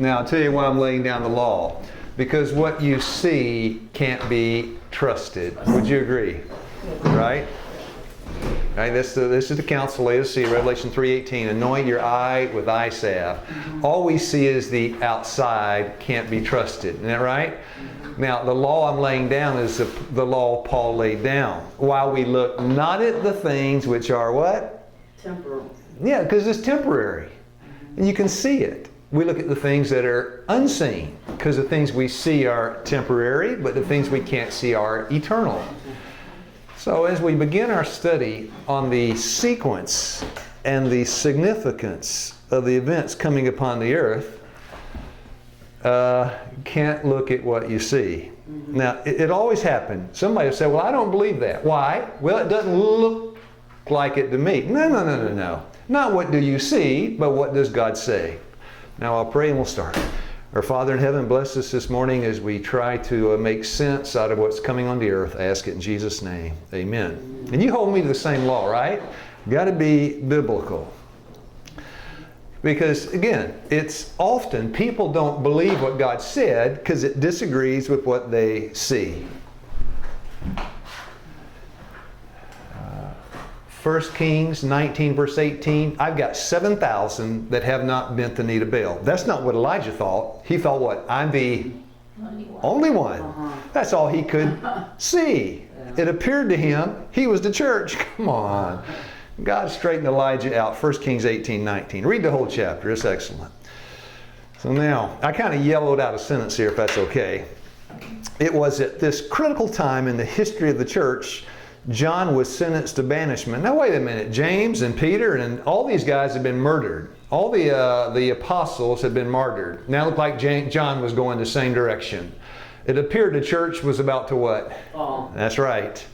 Now, I'll tell you why I'm laying down the law. Because what you see can't be trusted. Would you agree? Right? Right? This is the counsel laid us see, Revelation 3:18. Anoint your eye with eye salve. All we see is the outside can't be trusted. Isn't that right? Now, the law I'm laying down is the law Paul laid down. While we look not at the things which are what? Temporal. Yeah, because it's temporary. And you can see it. We look at the things that are unseen, because the things we see are temporary, but the things we can't see are eternal. So as we begin our study on the sequence and the significance of the events coming upon the earth, can't look at what you see. Now, it always happens. Somebody will say, well, I don't believe that. Why? Well, it doesn't look like it to me. No. Not what do you see, but what does God say? Now I'll pray and we'll start. Our Father in heaven, bless us this morning as we try to make sense out of what's coming on the earth. I ask it in Jesus' name. Amen. And you hold me to the same law, right? Got to be biblical. Because again, it's often people don't believe what God said because it disagrees with what they see. 1 Kings 19 verse 18, I've got 7,000 that have not bent the knee to Baal. That's not what Elijah thought. He thought what? I'm the only one. That's all he could see. It appeared to him he was the church. Come on. God straightened Elijah out. 1 Kings 18:19. Read the whole chapter. It's excellent. So now, I kind of yellowed out a sentence here if that's okay. It was at this critical time in the history of the church John was sentenced to banishment. Now wait a minute, James and Peter and all these guys have been murdered. All the apostles have been martyred. Now it looked like John was going the same direction. It appeared the church was about to what? Fall. That's right.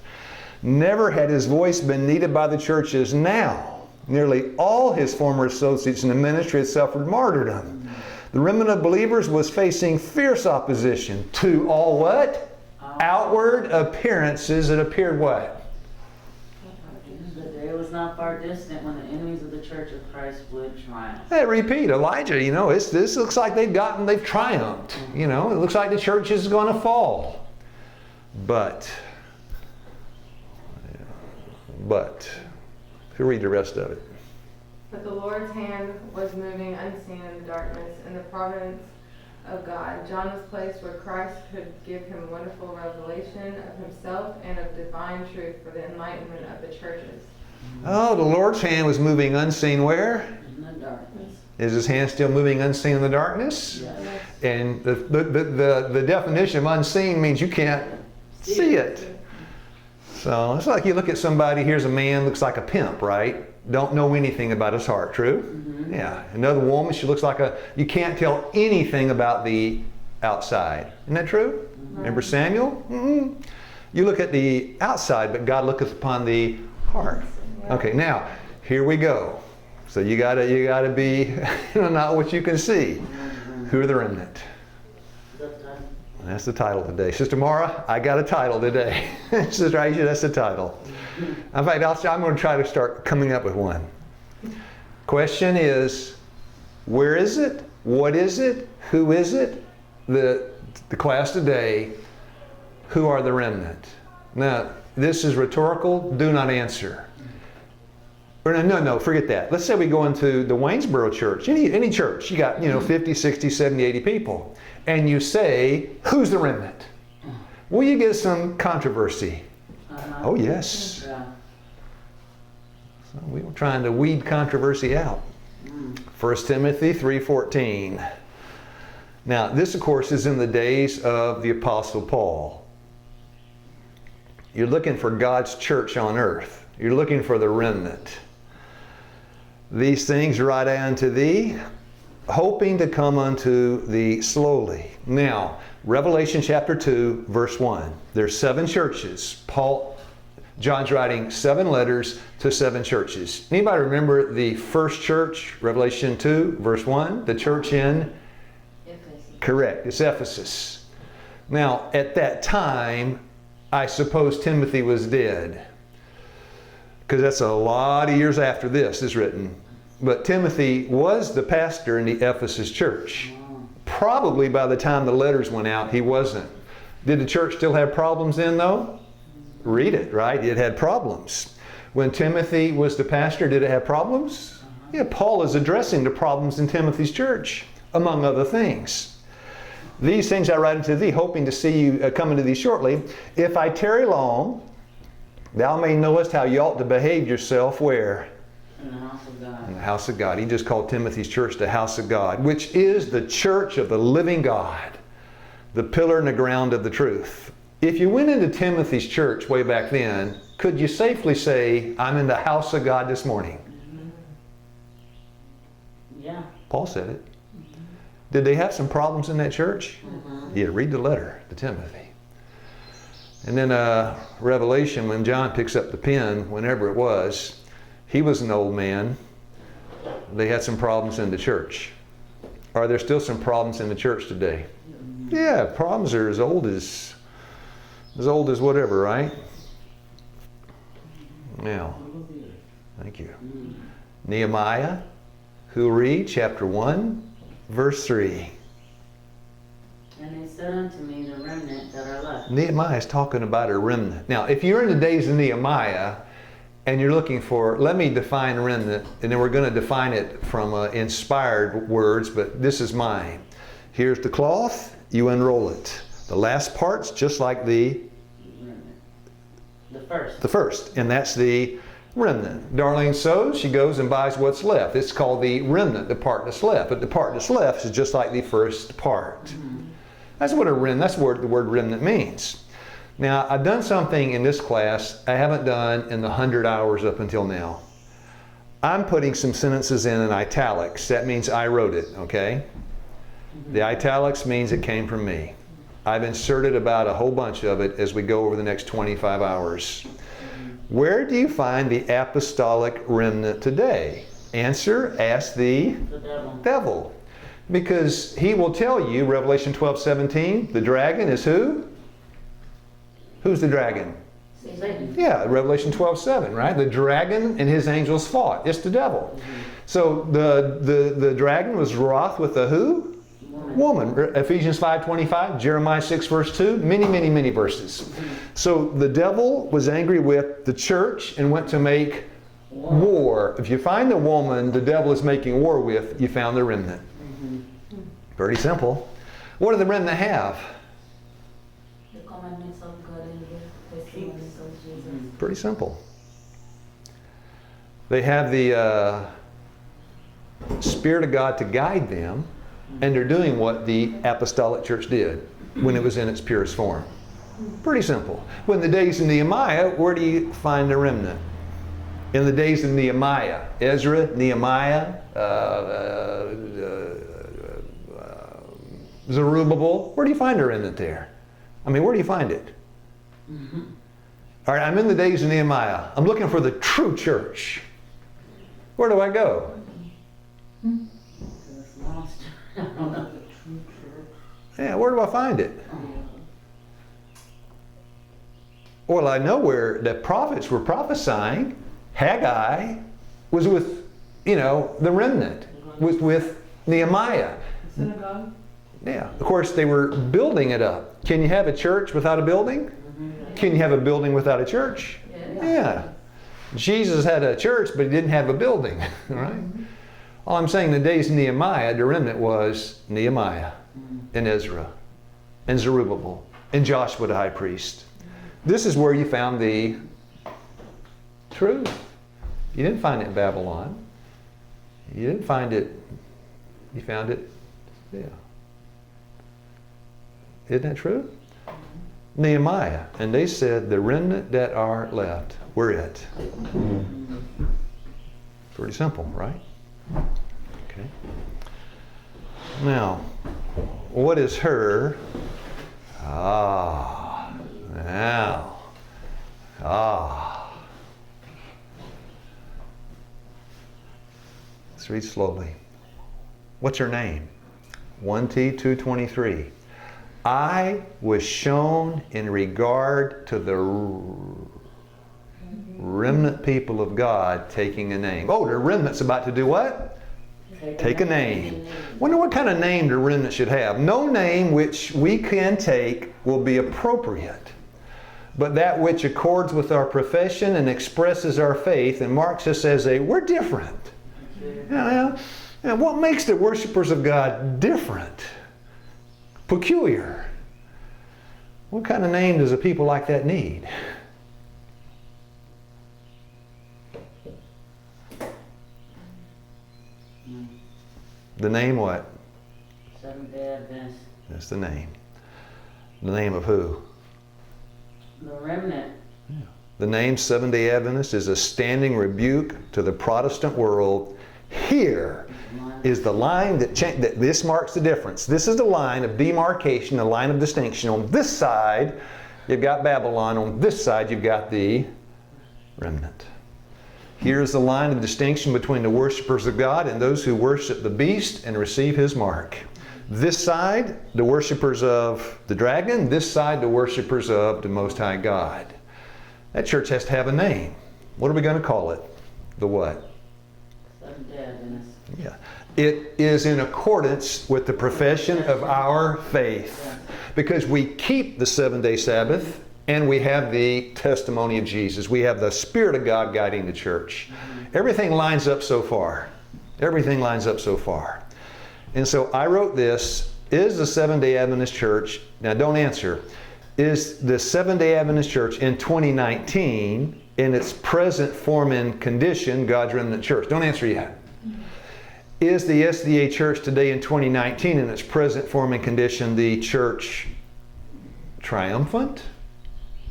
Never had his voice been needed by the church as now. Nearly all his former associates in the ministry had suffered martyrdom. The remnant of believers was facing fierce opposition to all what? Outward appearances that appeared what? The day was not far distant when the enemies of the church of Christ would triumph. Hey, repeat, Elijah, this looks like they've triumphed. It looks like the church is going to fall. But, read the rest of it. But the Lord's hand was moving unseen in the darkness in the providence of God. John was placed where Christ could give him wonderful revelation of himself and of divine truth for the enlightenment of the churches. Oh, the Lord's hand was moving unseen where? In the darkness. Is his hand still moving unseen in the darkness? Yes. And the definition of unseen means you can't see it. So it's like you look at somebody, here's a man, looks like a pimp, right? Don't know anything about his heart, true? Mm-hmm. Yeah. Another woman, she looks like you can't tell anything about the outside. Isn't that true? Mm-hmm. Remember Samuel? Mm-hmm. You look at the outside, but God looketh upon the heart. Okay, now, here we go. So you gotta be not what you can see. Mm-hmm. Who are the remnant? That's the title today. Sister Mara, I got a title today. Sister Aisha, that's the title. In fact, I'm going to try to start coming up with one. Question is, where is it? What is it? Who is it? The class today, who are the remnant? Now, this is rhetorical. Do not answer. Or no, forget that. Let's say we go into the Waynesboro church, any church. You got, 50, 60, 70, 80 people. And you say, who's the remnant? Will you get some controversy? Oh, yes. Yeah. So we were trying to weed controversy out. 1 Timothy 3:14. Now, this, of course, is in the days of the Apostle Paul. You're looking for God's church on earth. You're looking for the remnant. These things write I unto thee, hoping to come unto thee slowly. Now, Revelation chapter 2, verse 1. There's 7 churches. John's writing 7 letters to 7 churches. Anybody remember the first church, Revelation 2, verse 1? The church in? Ephesus. Correct. It's Ephesus. Now, at that time, I suppose Timothy was dead. Because that's a lot of years after this is written. But Timothy was the pastor in the Ephesus church. probably by the time the letters went out, he wasn't. Did the church still have problems then, though? Read it, right? It had problems. When Timothy was the pastor, did it have problems? Yeah, Paul is addressing the problems in Timothy's church, among other things. These things I write unto thee, hoping to see you come unto thee shortly. If I tarry long, thou may knowest how you ought to behave yourself where? In the house of God. In the house of God. He just called Timothy's church the house of God, which is the church of the living God, the pillar and the ground of the truth. If you went into Timothy's church way back then, could you safely say, I'm in the house of God this morning? Yeah. Paul said it. Did they have some problems in that church? Mm-hmm. Yeah, read the letter to Timothy. And then Revelation, when John picks up the pen, whenever it was, he was an old man. They had some problems in the church. Are there still some problems in the church today? Yeah, problems are as old as whatever, right? Now, thank you. Nehemiah, who read chapter 1, verse 3. And they said unto me, the remnant that are left. Nehemiah is talking about a remnant. Now, if you're in the days of Nehemiah and you're looking for, let me define remnant, and then we're going to define it from inspired words, but this is mine. Here's the cloth, you unroll it. The last part's just like the Remnant. The first, and that's the remnant. Darlene sews, she goes and buys what's left. It's called the remnant, the part that's left. But the part that's left is just like the first part. Mm-hmm. That's what the word remnant means. Now, I've done something in this class I haven't done in the 100 hours up until now. I'm putting some sentences in italics. That means I wrote it, okay? Mm-hmm. The italics means it came from me. I've inserted about a whole bunch of it as we go over the next 25 hours. Where do you find the apostolic remnant today? Answer, ask the devil. Because he will tell you, Revelation 12:17, the dragon is who? Who's the dragon? Satan. Yeah, Revelation 12:7, right? The dragon and his angels fought. It's the devil. Mm-hmm. So the dragon was wroth with the who? Woman. Ephesians 5:25, Jeremiah 6 verse 2, many verses. So the devil was angry with the church and went to make war. If you find the woman the devil is making war with, you found the remnant. Pretty simple. What do the remnant have? The commandments of God and the testimonies of Jesus. Pretty simple. They have the Spirit of God to guide them, and they're doing what the apostolic church did when it was in its purest form. Pretty simple. When the days of Nehemiah, where do you find the remnant? In the days of Nehemiah, Ezra, Nehemiah, Zerubbabel, where do you find the remnant there? I mean, where do you find it? Mm-hmm. All right, I'm in the days of Nehemiah. I'm looking for the true church. Where do I go? It's lost. Yeah, where do I find it? Well, I know where the prophets were prophesying. Haggai was with, the remnant, was with Nehemiah. The synagogue? Yeah, of course they were building it up. Can you have a church without a building? Can you have a building without a church? Yeah. Jesus had a church, but he didn't have a building, right? All I'm saying, the days of Nehemiah, the remnant was Nehemiah and Ezra and Zerubbabel and Joshua the high priest. This is where you found the truth. You didn't find it in Babylon. You didn't find it, you found it, yeah. Isn't that true? Nehemiah, and they said, the remnant that are left, we're it. Pretty simple, right? Okay. Now, what is her? Let's read slowly. What's her name? 1T 223. I was shown in regard to the remnant people of God taking a name. Oh, the remnant's about to do what? Take a name. Wonder what kind of name the remnant should have. No name which we can take will be appropriate, but that which accords with our profession and expresses our faith and marks us as we're different. What makes the worshipers of God different? Peculiar. What kind of name does a people like that need? The name what? Seventh-day Adventist. That's the name. The name of who? The remnant. Yeah. The name Seventh-day Adventist is a standing rebuke to the Protestant world. Here is the line that this marks the difference. This is the line of demarcation, the line of distinction. On this side, you've got Babylon. On this side, you've got the remnant. Here's the line of distinction between the worshipers of God and those who worship the beast and receive his mark. This side, the worshipers of the dragon. This side, the worshipers of the Most High God. That church has to have a name. What are we going to call it? The what? Seventh-day Adventist. Yeah. It is in accordance with the profession of our faith. Because we keep the 7-day Sabbath and we have the testimony of Jesus. We have the Spirit of God guiding the church. Everything lines up so far. Everything lines up so far. And so I wrote this, is the 7-day Adventist Church, now don't answer, is the 7-day Adventist Church in 2019 in its present form and condition God's remnant church? Don't answer yet. Is the SDA Church today in 2019 in its present form and condition the church triumphant?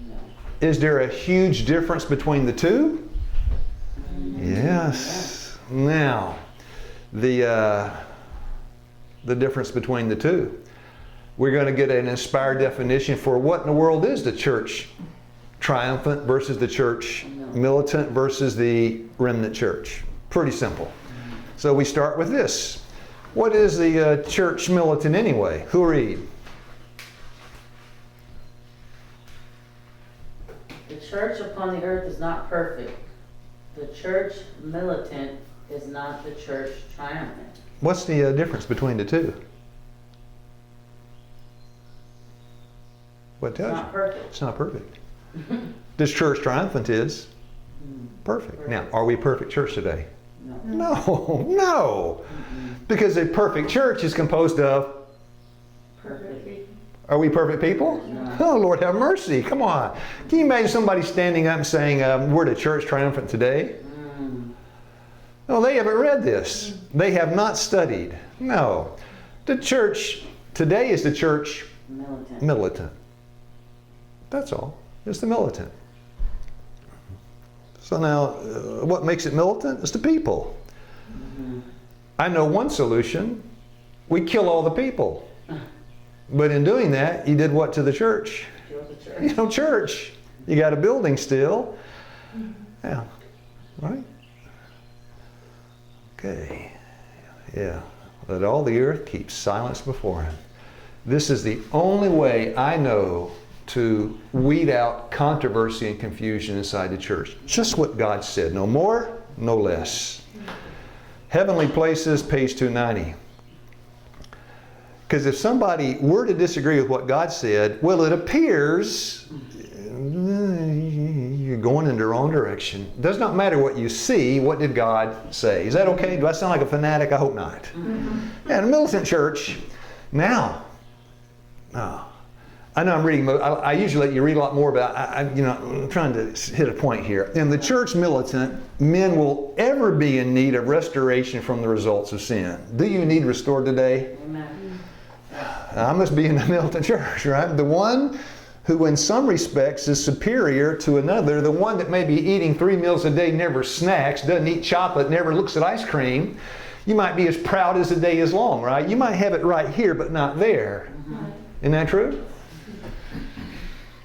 No. Is there a huge difference between the two? Yes. Now, the difference between the two. We're going to get an inspired definition for what in the world is the church triumphant versus the church militant versus the remnant church. Pretty simple. So we start with this. What is the church militant anyway? Who read? The church upon the earth is not perfect. The church militant is not the church triumphant. What's the difference between the two? What It's tells you? not perfect. It's not perfect. This church triumphant is perfect. Now, are we a perfect church today? No. No, no. Because a perfect church is composed of, Perfect. are we perfect people? No. Oh, Lord have mercy. Come on. Can you imagine somebody standing up and saying, we're the church triumphant today? No, they haven't read this. They have not studied. No. The church today is the church Militant. militant. That's all. It's the militant. So now, what makes it militant is the people. I know one solution. We kill all the people. But in doing that, you did what to the church? Kill the church. You know, church. You got a building still. Yeah. Right? Okay. Yeah. Let all the earth keep silence before him. This is the only way I know to weed out controversy and confusion inside the church. Just what God said. No more, no less. Heavenly Places, page 290. Because if somebody were to disagree with what God said, well, it appears you're going in the wrong direction. It does not matter what you see. What did God say? Is that okay? Do I sound like a fanatic? I hope not. Yeah, in a militant church, now, I know I'm reading, I usually let you read a lot more about, I'm trying to hit a point here. In the church militant, men will ever be in need of restoration from the results of sin. Do you need restored today? Amen. I must be in the militant church, right? The one who in some respects is superior to another, the one that may be eating 3 meals a day, never snacks, doesn't eat chocolate, never looks at ice cream. You might be as proud as the day is long, right? You might have it right here, but not there. Isn't that true?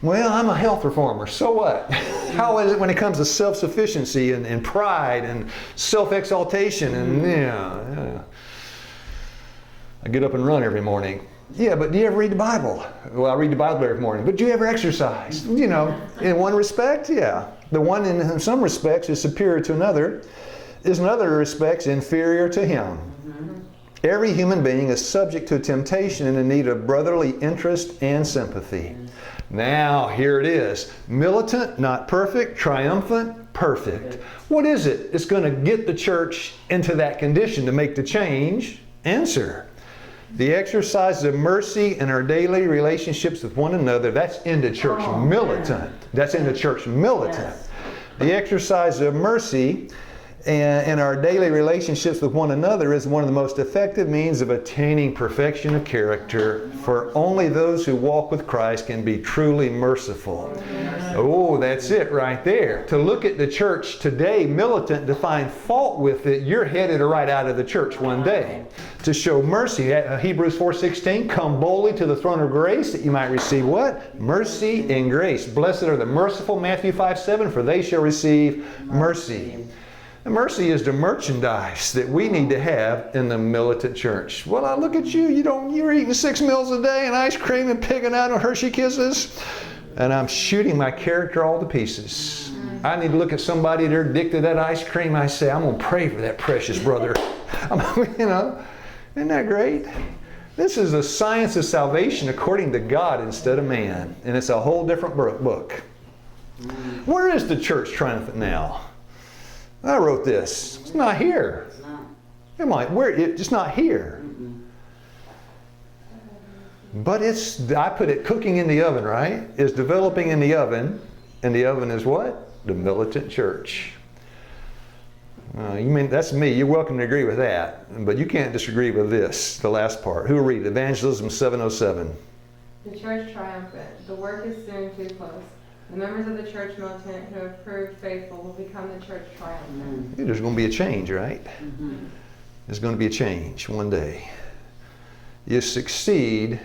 Well, I'm a health reformer. So what? How is it when it comes to self-sufficiency and pride and self-exaltation and yeah. I get up and run every morning. Yeah, but do you ever read the Bible? Well, I read the Bible every morning. But do you ever exercise? You know, in one respect, yeah. The one in some respects is superior to another, is in other respects inferior to him. Every human being is subject to temptation and in need of brotherly interest and sympathy. Now, here it is. Militant, not perfect. Triumphant, perfect. What is it? It's going to get the church into that condition to make the change. Answer. The exercise of mercy in our daily relationships with one another, that's in the church militant. That's in the church militant. Yes. The exercise of mercy in our daily relationships with one another is one of the most effective means of attaining perfection of character, for only those who walk with Christ can be truly merciful. Oh, that's it right there. To look at the church today, militant, to find fault with it, you're headed right out of the church one day. To show mercy, Hebrews 4:16, come boldly to the throne of grace that you might receive what? Mercy and grace. Blessed are the merciful, Matthew 5:7, for they shall receive mercy. And mercy is the merchandise that we need to have in the militant church. Well, I look at you, you're eating 6 meals a day and ice cream and pigging out on Hershey Kisses. And I'm shooting my character all to pieces. I need to look at somebody, they're addicted to that ice cream. I say, I'm going to pray for that precious brother. Isn't that great? This is a science of salvation according to God instead of man. And it's a whole different book. Where is the church triumphant now? I wrote this. It's not here. It's not. It's not here. But I put it cooking in the oven, right? It's developing in the oven. And the oven is what? The militant church. You mean that's me. You're welcome to agree with that. But you can't disagree with this, the last part. Who will read it? Evangelism 7:07. The church triumphant. The work is soon too close. The members of the church militant who have proved faithful will become the church triumphant. There's going to be a change, right? Mm-hmm. There's going to be a change one day. You succeed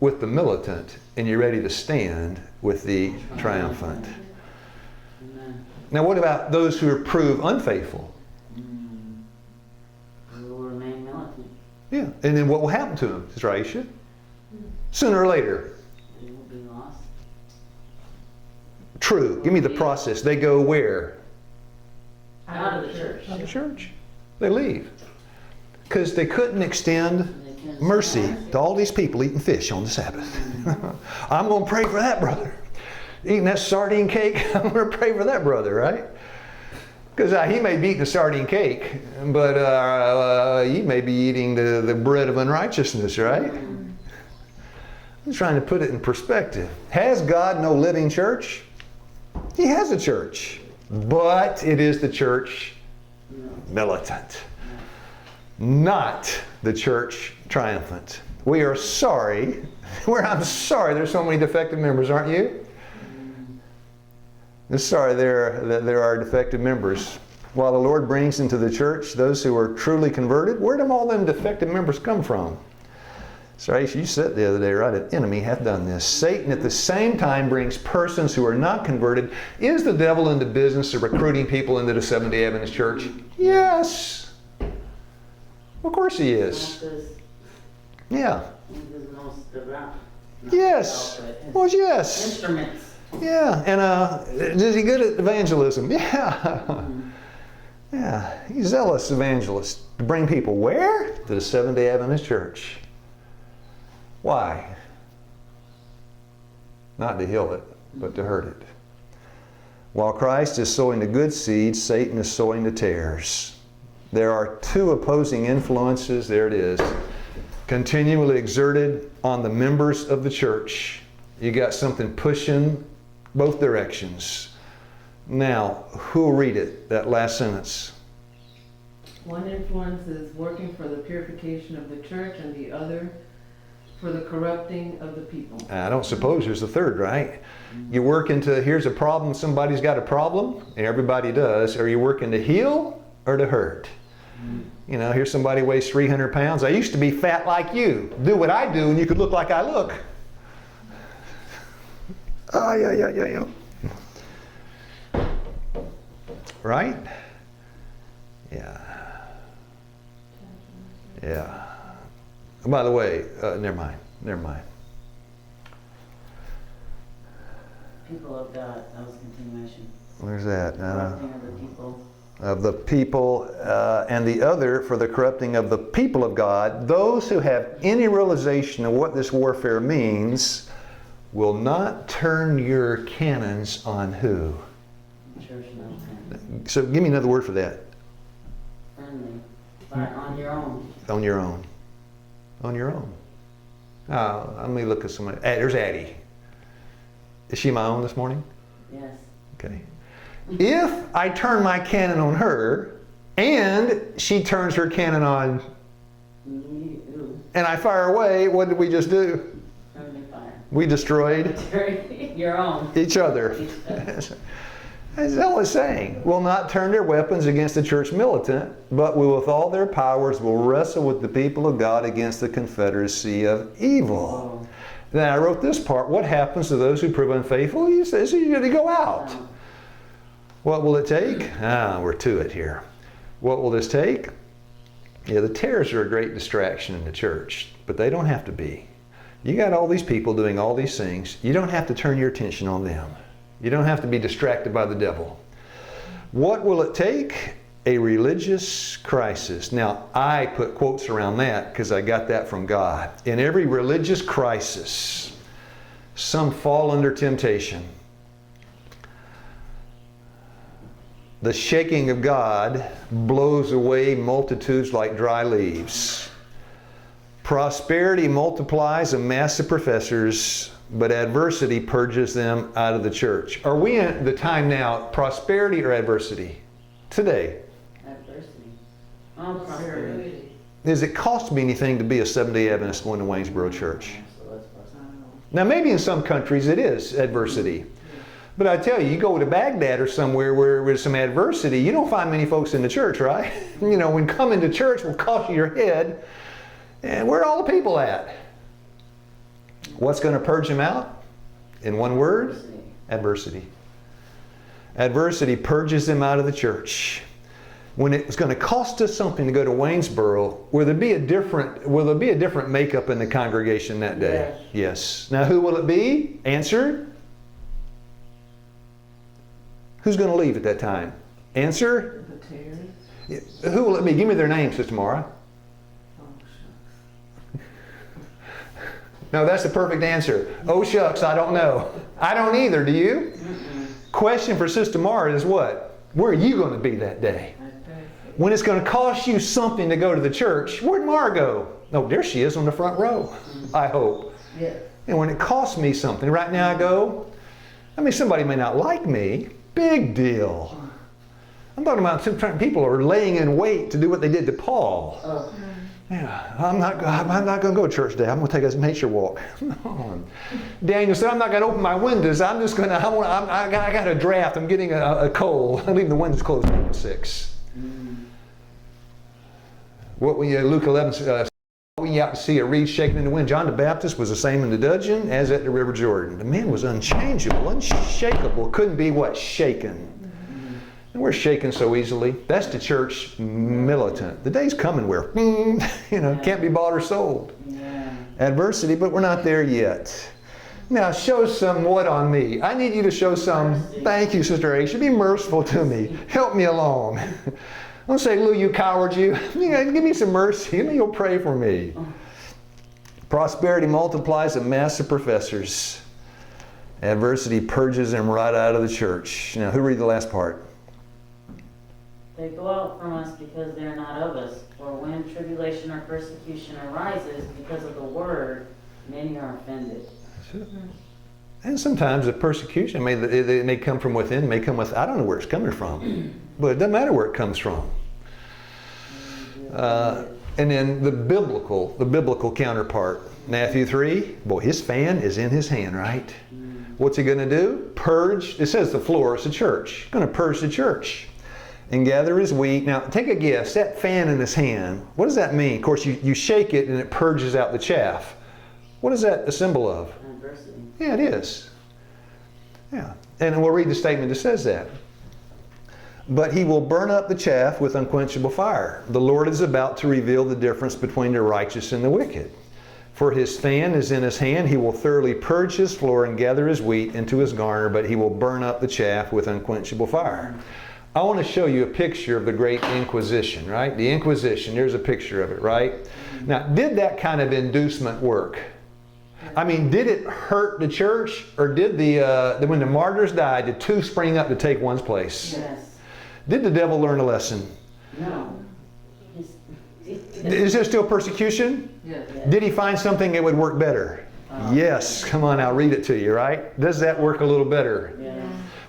with the militant, and you're ready to stand with the triumphant. Amen. Now, what about those who are proved unfaithful? We will remain militant. Yeah, and then what will happen to them, Sister Aisha? Sooner or later. They will be lost. True. Give me the process. They go where? Out of the church. Out of the church. They leave. Because they couldn't extend mercy to all these people eating fish on the Sabbath. I'm going to pray for that brother. Eating that sardine cake, I'm going to pray for that brother, right? Because he may be eating the sardine cake, but he may be eating the bread of unrighteousness, right? I'm trying to put it in perspective. Has God no living church? He has a church, but it is the church militant, not the church triumphant. We are sorry. I'm sorry there's so many defective members, aren't you? I'm sorry there are defective members. While the Lord brings into the church those who are truly converted, where do all them defective members come from? So you said the other day, right? An enemy hath done this. Satan at the same time brings persons who are not converted. Is the devil in the business of recruiting people into the Seventh-day Adventist Church? Yes. Of course he is. Yeah. Yes. Well, yes. Instruments. Yeah. And is he good at evangelism? Yeah. Yeah. He's a zealous evangelist. To bring people where? To the Seventh-day Adventist Church. Why? Not to heal it, but to hurt it. While Christ is sowing the good seeds, Satan is sowing the tares. There are two opposing influences, there it is, continually exerted on the members of the church. You got something pushing both directions. Now, who will read it, that last sentence? One influence is working for the purification of the church, and the other for the corrupting of the people. I don't suppose there's a third, right? You work into, here's a problem, somebody's got a problem, and everybody does. Are you working to heal or to hurt? You know, here's somebody weighs 300 pounds. I used to be fat like you. Do what I do and you could look like I look. Oh, yeah. Right? Yeah. Yeah. By the way, never mind. People of God, that was a continuation. Where's that? Corrupting of the people. of the people, and the other for the corrupting of the people of God. Those who have any realization of what this warfare means will not turn your cannons on who? Church militant. So give me another word for that. Friendly. On your own. On your own. On your own. Let me look at somebody. There's Addie. Is she my own this morning? Yes. Okay. If I turn my cannon on her and she turns her cannon on You. and I fire away, what did we just do? Friendly fire. We destroyed Your own. each other. Each other. That's all it's saying. Will not turn their weapons against the church militant, but will with all their powers will wrestle with the people of God against the confederacy of evil. Oh. Then I wrote this part. What happens to those who prove unfaithful? He says you got to go out. What will it take? We're to it here. What will this take? Yeah, the tares are a great distraction in the church, but they don't have to be. You got all these people doing all these things. You don't have to turn your attention on them. You don't have to be distracted by the devil. What will it take? A religious crisis. Now, I put quotes around that because I got that from God. In every religious crisis, some fall under temptation. The shaking of God blows away multitudes like dry leaves. Prosperity multiplies a mass of professors, but adversity purges them out of the church. Are we in the time now, prosperity or adversity? Today. Adversity. Prosperity. Does it cost me anything to be a Seventh-day Adventist going to Waynesboro Church? So that's prosperity. Now maybe in some countries it is adversity. But I tell you, you go to Baghdad or somewhere where there's some adversity, you don't find many folks in the church, right? You know, when coming to church will cost you your head. And where are all the people at? What's going to purge them out? In one word? Adversity. Adversity purges them out of the church. When it's going to cost us something to go to Waynesboro, will there be a different makeup in the congregation that day? Yes. Now who will it be? Answer? Who's going to leave at that time? Answer? The tares. Who will it be? Give me their names, Sister Mara. Oh, shucks. No, that's the perfect answer. Oh, shucks, I don't know. I don't either, do you? Question for Sister Mara is what? Where are you going to be that day? When it's going to cost you something to go to the church, where'd Mara go? Oh, there she is on the front row, I hope. Yeah. And when it costs me something, right now I go, somebody may not like me. Big deal. I'm talking about some people are laying in wait to do what they did to Paul. Oh. Yeah, I'm not going to go to church today. I'm going to take a nature walk. No. Daniel said, I'm not going to open my windows. I got a draft. I'm getting a cold. I'm leaving the windows closed at 6. What when Luke 11, when you out to see a reed shaking in the wind, John the Baptist was the same in the dungeon as at the River Jordan. The man was unchangeable, unshakable. Couldn't be what? Shaken. And we're shaken so easily. That's the church militant. The day's coming where, can't be bought or sold. Yeah. Adversity, but we're not there yet. Now, show some what on me? I need you to show some, thank you, Sister Aisha. Be merciful to me. Help me along. Don't say, Lou, you coward, you. Give me some mercy. You'll pray for me. Prosperity multiplies a mass of professors. Adversity purges them right out of the church. Now, who read the last part? They go out from us because they are not of us. For when tribulation or persecution arises because of the word, many are offended. And sometimes the persecution it may come from within, may come with, I don't know where it's coming from. But it doesn't matter where it comes from. And then the biblical counterpart. Matthew 3, boy, his fan is in his hand, right? What's he going to do? Purge. It says the floor is the church. He's going to purge the church and gather his wheat. Now, take a guess. That fan in his hand, what does that mean? Of course, you shake it and it purges out the chaff. What is that a symbol of? Adversity. Yeah, it is. Yeah. And we'll read the statement that says that. But he will burn up the chaff with unquenchable fire. The Lord is about to reveal the difference between the righteous and the wicked. For his fan is in his hand. He will thoroughly purge his floor and gather his wheat into his garner, but he will burn up the chaff with unquenchable fire. I want to show you a picture of the Great Inquisition, right? The Inquisition, there's a picture of it, right? Now, did that kind of inducement work? I mean, did it hurt the church, or did when the martyrs died, did two spring up to take one's place? Yes. Did the devil learn a lesson? No. Is there still persecution? Yes. Did he find something that would work better? Yes. Come on, I'll read it to you, right? Does that work a little better? Yeah.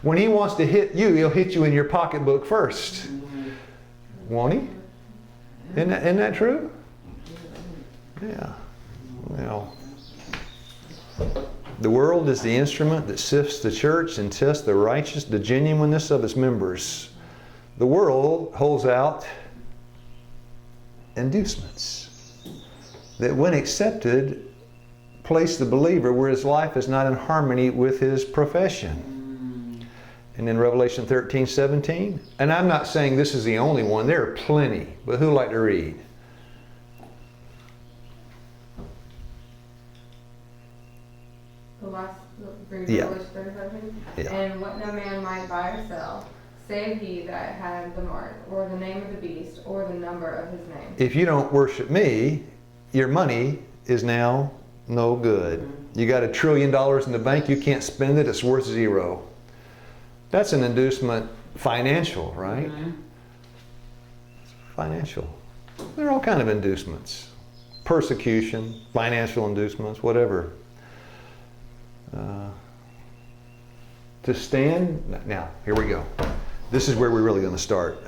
When he wants to hit you, he'll hit you in your pocketbook first. Won't he? Isn't that true? Yeah. Well, the world is the instrument that sifts the church and tests the genuineness of its members. The world holds out inducements that, when accepted, place the believer where his life is not in harmony with his profession. And in Revelation 13:17, and I'm not saying this is the only one, there are plenty, but who like to read? The last, Yeah. Revelation 35. Yeah. And what no man might buy or sell, save he that had the mark, or the name of the beast, or the number of his name. If you don't worship me, your money is now no good. You got $1 trillion in the bank, you can't spend it, it's worth zero. That's an inducement, financial, right? Mm-hmm. Financial. There are all kind of inducements. Persecution, financial inducements, whatever. To stand, now, here we go. This is where we're really going to start.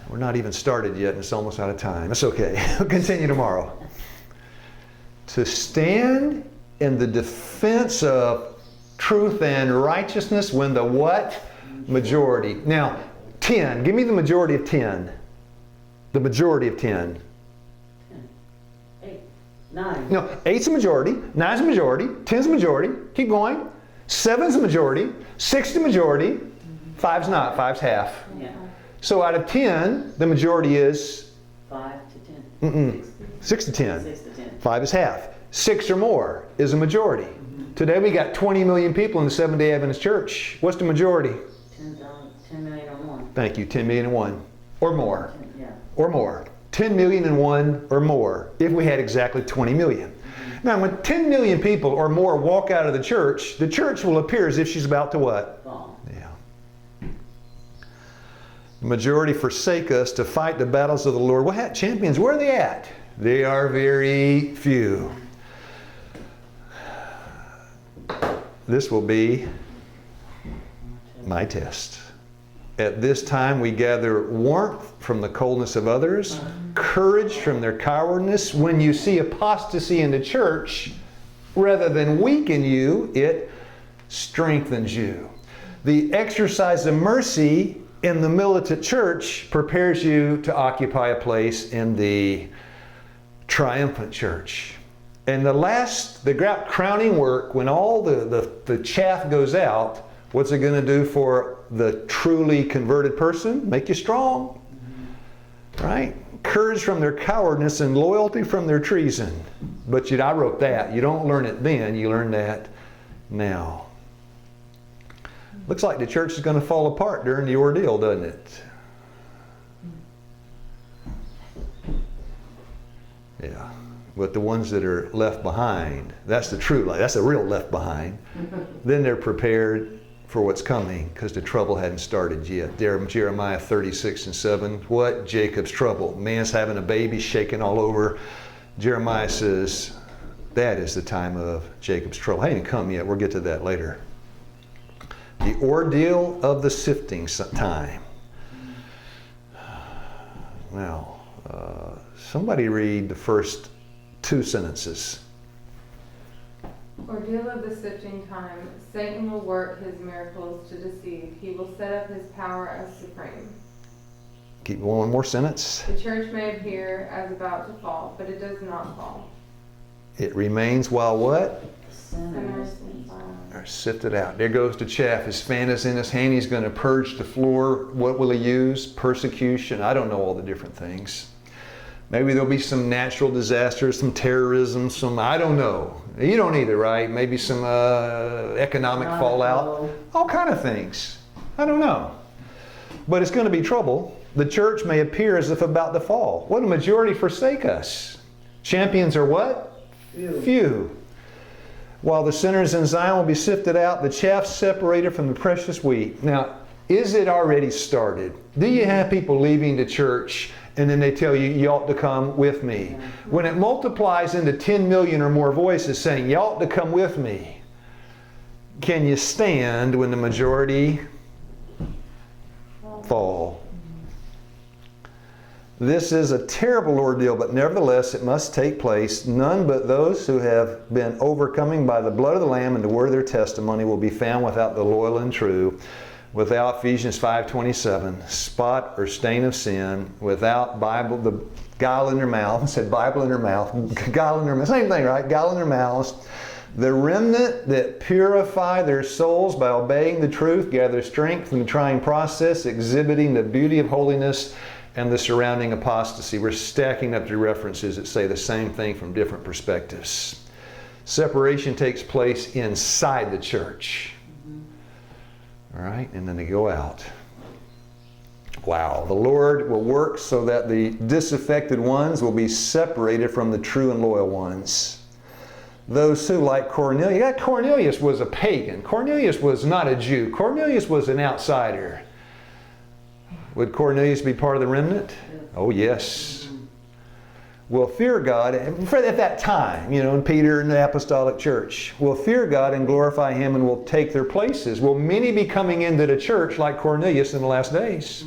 We're not even started yet and it's almost out of time. It's okay. We'll continue tomorrow. To stand in the defense of truth and righteousness when the what? Majority. Now, 10. Give me the majority of 10. The majority of 10. 8, 9. No, 8's a majority, 9's a majority, 10's a majority. Keep going. 7's a majority, 6's a majority, 5's not, 5's half. Yeah. So out of 10, the majority is 5 to 10. 6 to 10. 6 to 10. 5 is half. 6 or more is a majority. Today we got 20 million people in the Seventh-day Adventist Church. What's the majority? 10 million or more. Thank you, 10 million and one. Or more. Yeah. Or more. 10 million and one or more, if we had exactly 20 million. Now, when 10 million people or more walk out of the church will appear as if she's about to what? Fall. Yeah. The majority forsake us to fight the battles of the Lord. What champions, where are they at? They are very few. This will be my test. At this time we gather warmth from the coldness of others, courage from their cowardice. When you see apostasy in the church, rather than weaken you, it strengthens you. The exercise of mercy in the militant church prepares you to occupy a place in the triumphant church. And the crowning work, when all the chaff goes out, what's it going to do for the truly converted person? Make you strong. Right? Courage from their cowardice and loyalty from their treason. But I wrote that. You don't learn it then, you learn that now. Looks like the church is going to fall apart during the ordeal, doesn't it? Yeah. But the ones that are left behind, that's the true life. That's a real left behind. Then they're prepared for what's coming because the trouble hadn't started yet. There, Jeremiah 36:7. What? Jacob's trouble. Man's having a baby, shaking all over. Jeremiah says, that is the time of Jacob's trouble. Hasn't come yet. We'll get to that later. The ordeal of the sifting time. Now, somebody read the first 2 sentences. Ordeal of the sifting time. Satan will work his miracles to deceive. He will set up his power as supreme. Keep one more sentence. The church may appear as about to fall, but it does not fall. It remains while what? Sinners Are sifted out. There goes the chaff. His fan is in his hand. He's going to purge the floor. What will he use? Persecution. I don't know all the different things. Maybe there'll be some natural disasters, some terrorism, I don't know. You don't either, right? Maybe some economic fallout. All kind of things. I don't know. But it's going to be trouble. The church may appear as if about to fall. What, a majority forsake us? Champions are what? Few. While the sinners in Zion will be sifted out, the chaff separated from the precious wheat. Now, is it already started? Do you have people leaving the church and then they tell you, you ought to come with me? When it multiplies into 10 million or more voices saying, you ought to come with me, can you stand when the majority fall? This is a terrible ordeal, but nevertheless it must take place. None but those who have been overcoming by the blood of the Lamb and the word of their testimony will be found without the loyal and true, without Ephesians 5:27, spot or stain of sin, without Bible, the guile in their mouth. I said Bible in their mouth, guile in their mouth. Same thing, right? Guile in their mouths. The remnant that purify their souls by obeying the truth gather strength in the trying process, exhibiting the beauty of holiness and the surrounding apostasy. We're stacking up the references that say the same thing from different perspectives. Separation takes place inside the church. All right, and then they go out. Wow, the Lord will work so that the disaffected ones will be separated from the true and loyal ones. Those who, like Cornelius, Cornelius was a pagan. Cornelius was not a Jew. Cornelius was an outsider. Would Cornelius be part of the remnant? Oh, yes. Will fear God, at that time, in Peter and the apostolic church, will fear God and glorify Him and will take their places. Will many be coming into the church like Cornelius in the last days?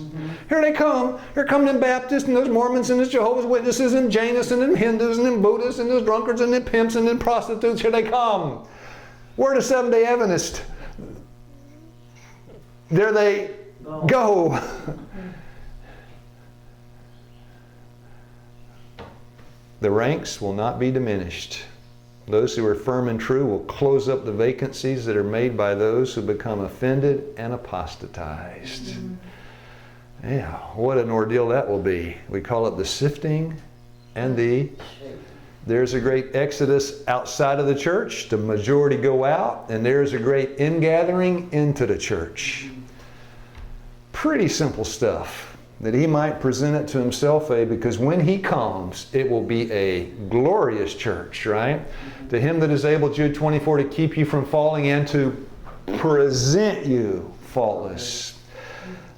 Here they come. Here come them Baptists and those Mormons and those Jehovah's Witnesses and Jainists and them Hindus and them Buddhists and those drunkards and them pimps and them prostitutes. Here they come. We're the Seventh-day Adventists. There they go. The ranks will not be diminished. Those who are firm and true will close up the vacancies that are made by those who become offended and apostatized. Yeah, what an ordeal that will be. We call it the sifting and there's a great exodus outside of the church. The majority go out, and there's a great ingathering into the church. Pretty simple stuff. That He might present it to Himself, because when He comes, it will be a glorious church, right? To Him that is able, Jude 24, to keep you from falling and to present you faultless.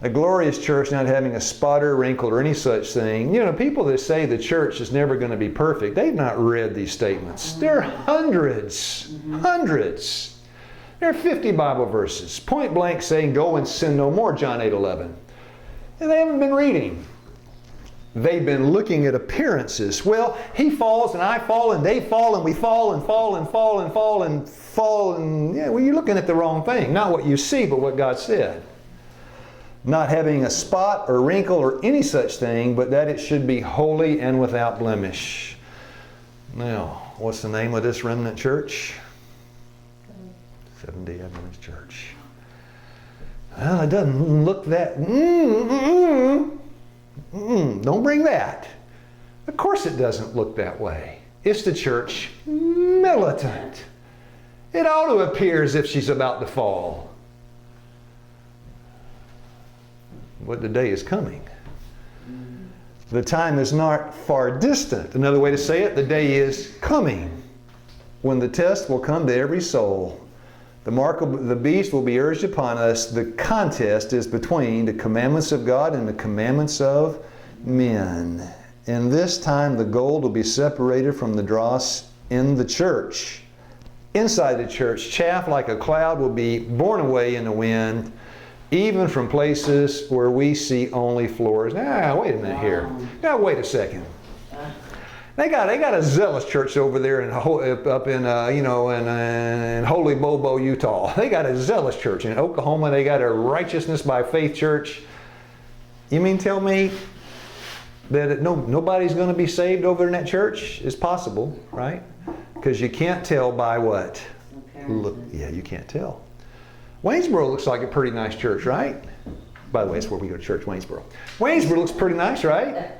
A glorious church, not having a spot or a wrinkle or any such thing. People that say the church is never going to be perfect, they've not read these statements. There are hundreds. There are 50 Bible verses, point blank saying, go and sin no more, John 8:11. And they haven't been reading. They've been looking at appearances. Well, he falls and I fall and they fall and we fall and fall and fall and fall and fall and you're looking at the wrong thing. Not what you see, but what God said. Not having a spot or wrinkle or any such thing, but that it should be holy and without blemish. Now, what's the name of this remnant church? Seventh-day Adventist Church. Well, it doesn't look that. Don't bring that. Of course it doesn't look that way. It's the church militant. It ought to appear as if she's about to fall. But the day is coming. The time is not far distant. Another way to say it, the day is coming when the test will come to every soul. The mark of the beast will be urged upon us. The contest is between the commandments of God and the commandments of men. In this time, the gold will be separated from the dross in the church. Inside the church, chaff like a cloud will be borne away in the wind, even from places where we see only floors. Now, wait a minute here. Now, wait a second. They got a zealous church over there up in in Holy Bobo, Utah. They got a zealous church. In Oklahoma, they got a Righteousness by Faith church. You mean tell me that nobody's going to be saved over in that church? It's possible, right? Because you can't tell by what? Look, yeah, you can't tell. Waynesboro looks like a pretty nice church, right? By the way, that's where we go to church, Waynesboro. Waynesboro looks pretty nice, right?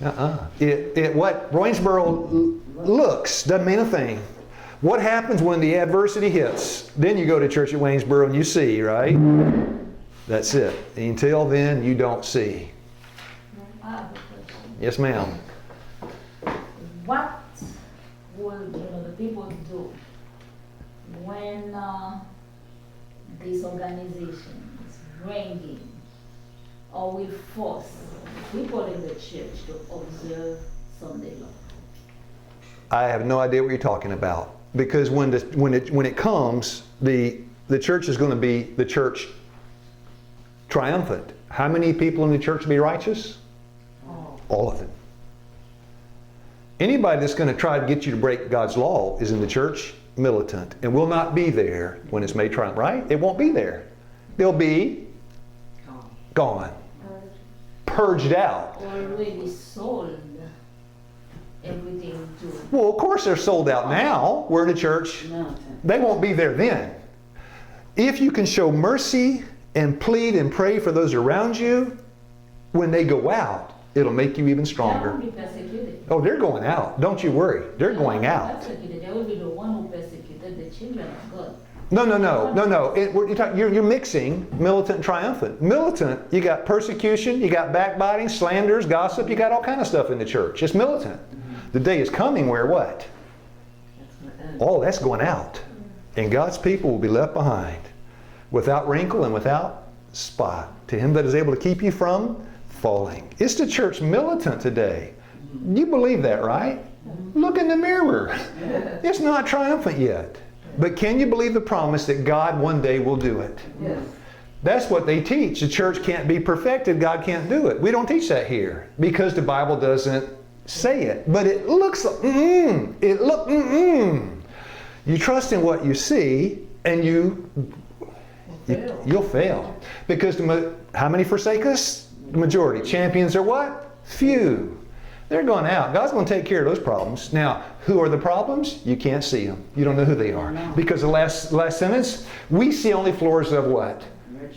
What Waynesboro looks doesn't mean a thing. What happens when the adversity hits? Then you go to church at Waynesboro and you see, right? That's it. Until then, you don't see. I have a question. Yes, ma'am. What will the people do when this organization is bringing or will force people in the church to observe Sunday law? I have no idea what you're talking about, because when it comes, the church is going to be the church triumphant. How many people in the church will be righteous? All of them. Anybody that's going to try to get you to break God's law is in the church militant and will not be there when it's made triumphant, right? It won't be there. They'll be gone. Purged out. Already sold everything to. Well, of course they're sold out now. We're in the church. Militant. They won't be there then. If you can show mercy and plead and pray for those around you, when they go out, it'll make you even They stronger. will be persecuted. Oh, they're going out. Don't you worry. They're going out. Persecuted. They will be the one who persecuted the children of God. No. You're mixing militant and triumphant. Militant, you got persecution, you got backbiting, slanders, gossip, you got all kind of stuff in the church. It's militant. The day is coming where what? All that's going out. And God's people will be left behind, without wrinkle and without spot, to him that is able to keep you from falling. It's the church militant today. You believe that, right? Look in the mirror. It's not triumphant yet. But can you believe the promise that God one day will do it? Yes. That's what they teach. The church can't be perfected. God can't do it. We don't teach that here because the Bible doesn't say it. But it looks like, You trust in what you see and you'll fail. Because how many forsake us? The majority. Champions are what? Few. They're going out. God's going to take care of those problems. Now, who are the problems? You can't see them. You don't know who they are. Because the last sentence, we see only floors of what?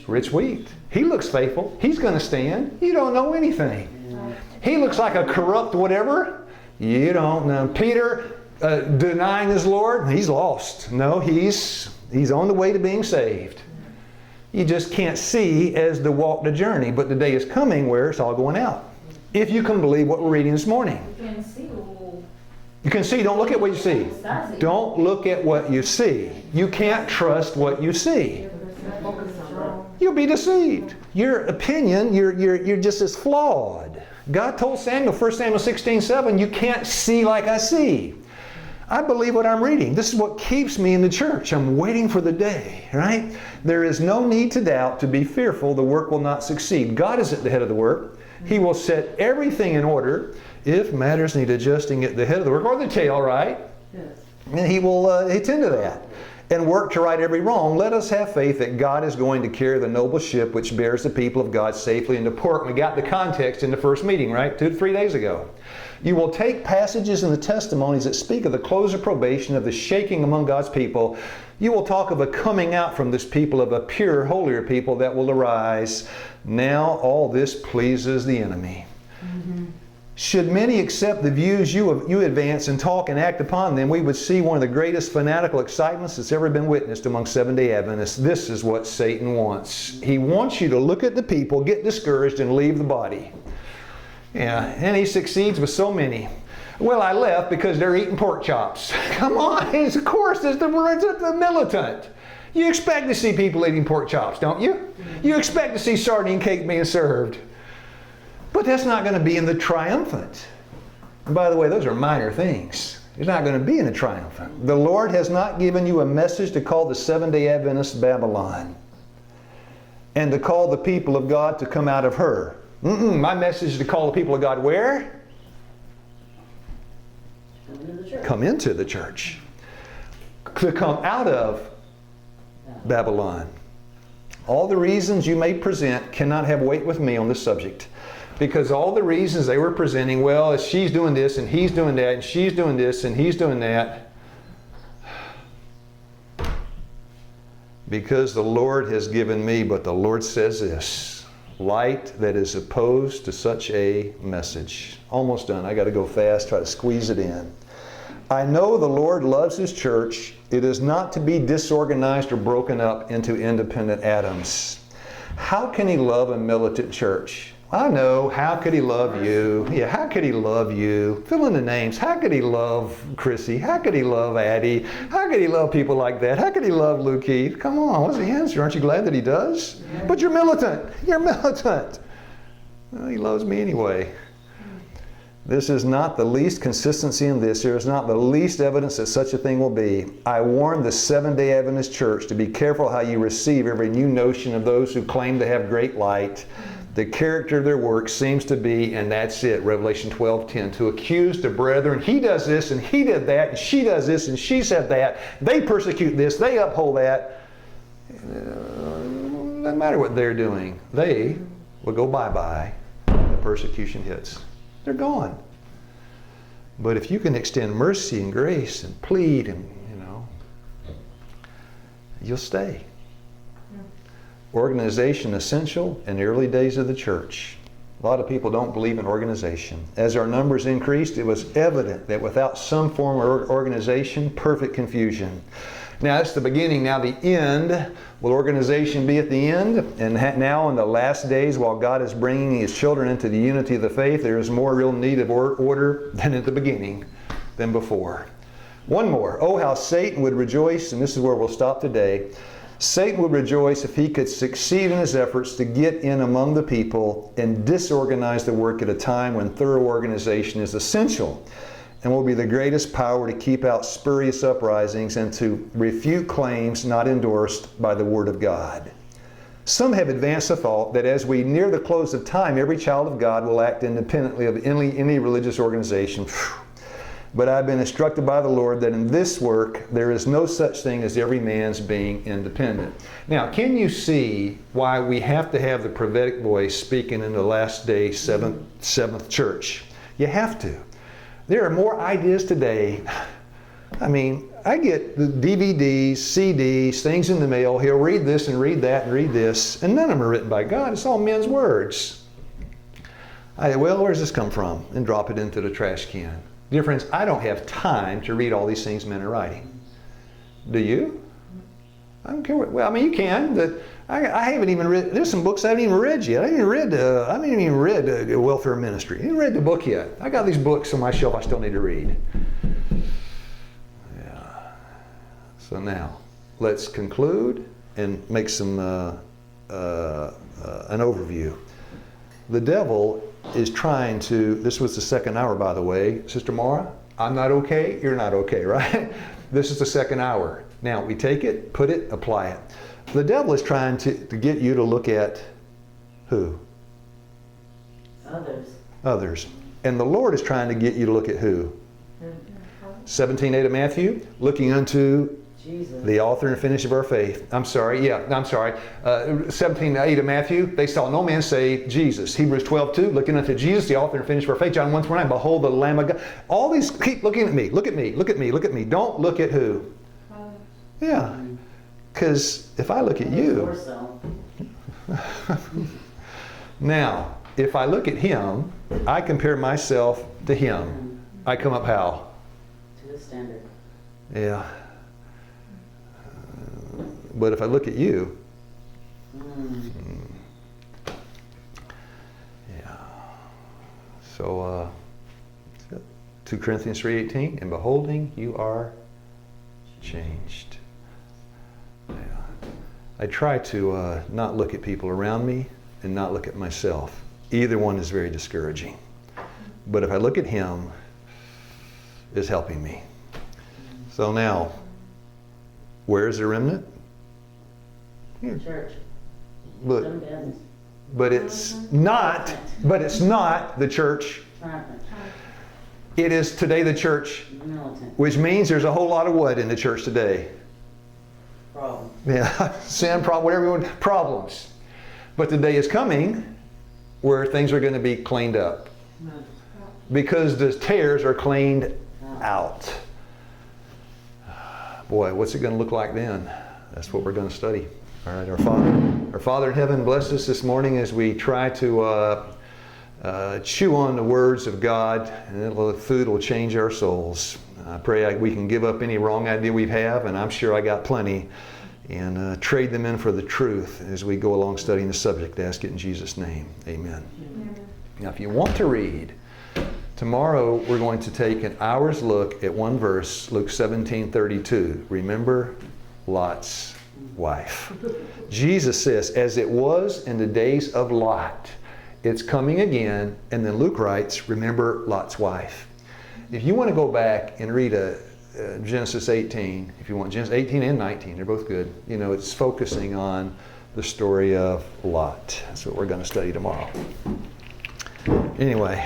Rich wheat. He looks faithful. He's going to stand. You don't know anything. He looks like a corrupt whatever. You don't know. Peter denying his Lord, he's lost. No, he's on the way to being saved. You just can't see as to walk the journey, but the day is coming where it's all going out. If you can believe what we're reading this morning. You can see who. You can see, don't look at what you see. Don't look at what you see. You can't trust what you see. You'll be deceived. Your opinion, you're just as flawed. God told Samuel, 1 Samuel 16:7, you can't see like I see. I believe what I'm reading. This is what keeps me in the church. I'm waiting for the day, right? There is no need to doubt, to be fearful, the work will not succeed. God is at the head of the work. He will set everything in order. If matters need adjusting at the head of the work, or the tail, right? Yes. And he will attend to that and work to right every wrong. Let us have faith that God is going to carry the noble ship which bears the people of God safely into port. We got the context in the first meeting, right? 2 to 3 days ago. You will take passages in the testimonies that speak of the close of probation, of the shaking among God's people. You will talk of a coming out from this people, of a pure, holier people that will arise. Now all this pleases the enemy. Should many accept the views you advance and talk and act upon them, we would see one of the greatest fanatical excitements that's ever been witnessed among Seventh-day Adventists. This is what Satan wants. He wants you to look at the people, get discouraged, and leave the body. Yeah, and he succeeds with so many. Well, I left because they're eating pork chops. Come on, of course, it's the militant. You expect to see people eating pork chops, don't you? You expect to see sardine cake being served. But that's not going to be in the triumphant. And by the way, those are minor things. It's not going to be in the triumphant. The Lord has not given you a message to call the Seventh-day Adventists Babylon and to call the people of God to come out of her. My message is to call the people of God where? Come into the church. Come into the church. To come out of Babylon. All the reasons you may present cannot have weight with me on this subject. Because all the reasons they were presenting, well, she's doing this and he's doing that and she's doing this and he's doing that. Because the Lord has given me, but the Lord says this, light that is opposed to such a message. Almost done. I got to go fast, try to squeeze it in. I know the Lord loves His church. It is not to be disorganized or broken up into independent atoms. How can he love a militant church? I know. How could he love you? Yeah, how could he love you? Fill in the names. How could he love Chrissy? How could he love Addie? How could he love people like that? How could he love Lou Keith? Come on, what's the answer? Aren't you glad that he does? But you're militant. You're militant. Well, he loves me anyway. This is not the least consistency in this. There is not the least evidence that such a thing will be. I warn the Seventh-day Adventist Church to be careful how you receive every new notion of those who claim to have great light. The character of their work seems to be, and that's it, Revelation 12:10, to accuse the brethren. He does this, and he did that, and she does this, and she said that. They persecute this, they uphold that. Doesn't matter what they're doing. They will go bye-bye when the persecution hits. They're gone. But if you can extend mercy and grace and plead, and you'll stay. Organization essential in the early days of the church. A lot of people don't believe in organization. As our numbers increased, it was evident that without some form of organization, perfect confusion. Now that's the beginning. Now the end. Will organization be at the end? And now in the last days, while God is bringing His children into the unity of the faith, there is more real need of order than at the beginning, than before. One more. Oh, how Satan would rejoice, and this is where we'll stop today. Satan would rejoice if he could succeed in his efforts to get in among the people and disorganize the work at a time when thorough organization is essential, and will be the greatest power to keep out spurious uprisings and to refute claims not endorsed by the Word of God. Some have advanced the thought that as we near the close of time, every child of God will act independently of any religious organization. But I've been instructed by the Lord that in this work, there is no such thing as every man's being independent. Now, can you see why we have to have the prophetic voice speaking in the last day seventh church? You have to. There are more ideas today. I mean, I get the DVDs, CDs, things in the mail. He'll read this and read that and read this, and none of them are written by God. It's all men's words. Well, where does this come from? And drop it into the trash can. Dear friends, I don't have time to read all these things men are writing. Do you? I don't care what. Well, I mean, you can. But I haven't even read. There's some books I haven't even read yet. I haven't even read Welfare Ministry. I haven't read the book yet. I got these books on my shelf I still need to read. Yeah. So now, let's conclude and make some an overview. The devil is trying to, this was the second hour, by the way. Sister Mara, I'm not okay, you're not okay, right? This is the second hour. Now, we take it, put it, apply it. The devil is trying to get you to look at who? Others. Others. And the Lord is trying to get you to look at who? 17:8 of Matthew, looking unto Jesus. The author and finisher of our faith. 17:8 of Matthew, they saw no man save Jesus. Hebrews 12:2, looking unto Jesus, the author and finisher of our faith. John 1:29, behold the Lamb of God. All these, keep looking at me, look at me, look at me, look at me. Don't look at who? Yeah. Because if I look at you, now, if I look at him, I compare myself to him. I come up how? To the standard. Yeah. But if I look at you, yeah. So, 2 Corinthians 3:18, and beholding, you are changed. Yeah. I try to not look at people around me and not look at myself. Either one is very discouraging. But if I look at him, it's helping me. So now, where's the remnant? Here. Church. But it's not the church. It is today the church, which means there's a whole lot of what in the church today? Problem. Yeah, sin, problem, whatever you want, problems. But the day is coming where things are going to be cleaned up. Because the tares are cleaned out. Boy, what's it going to look like then? That's what we're going to study. All right, our Father in heaven, bless us this morning as we try to chew on the words of God, and the food will change our souls. I pray we can give up any wrong idea we have, and I'm sure I got plenty, and trade them in for the truth as we go along studying the subject. Ask it in Jesus' name. Amen. Now, if you want to read, tomorrow we're going to take an hour's look at one verse, Luke 17:32. Remember Lot's wife. Jesus says, as it was in the days of Lot, it's coming again. And then Luke writes, remember Lot's wife. If you want to go back and read Genesis 18, if you want, Genesis 18 and 19, they're both good. You know, it's focusing on the story of Lot. That's what we're going to study tomorrow. Anyway.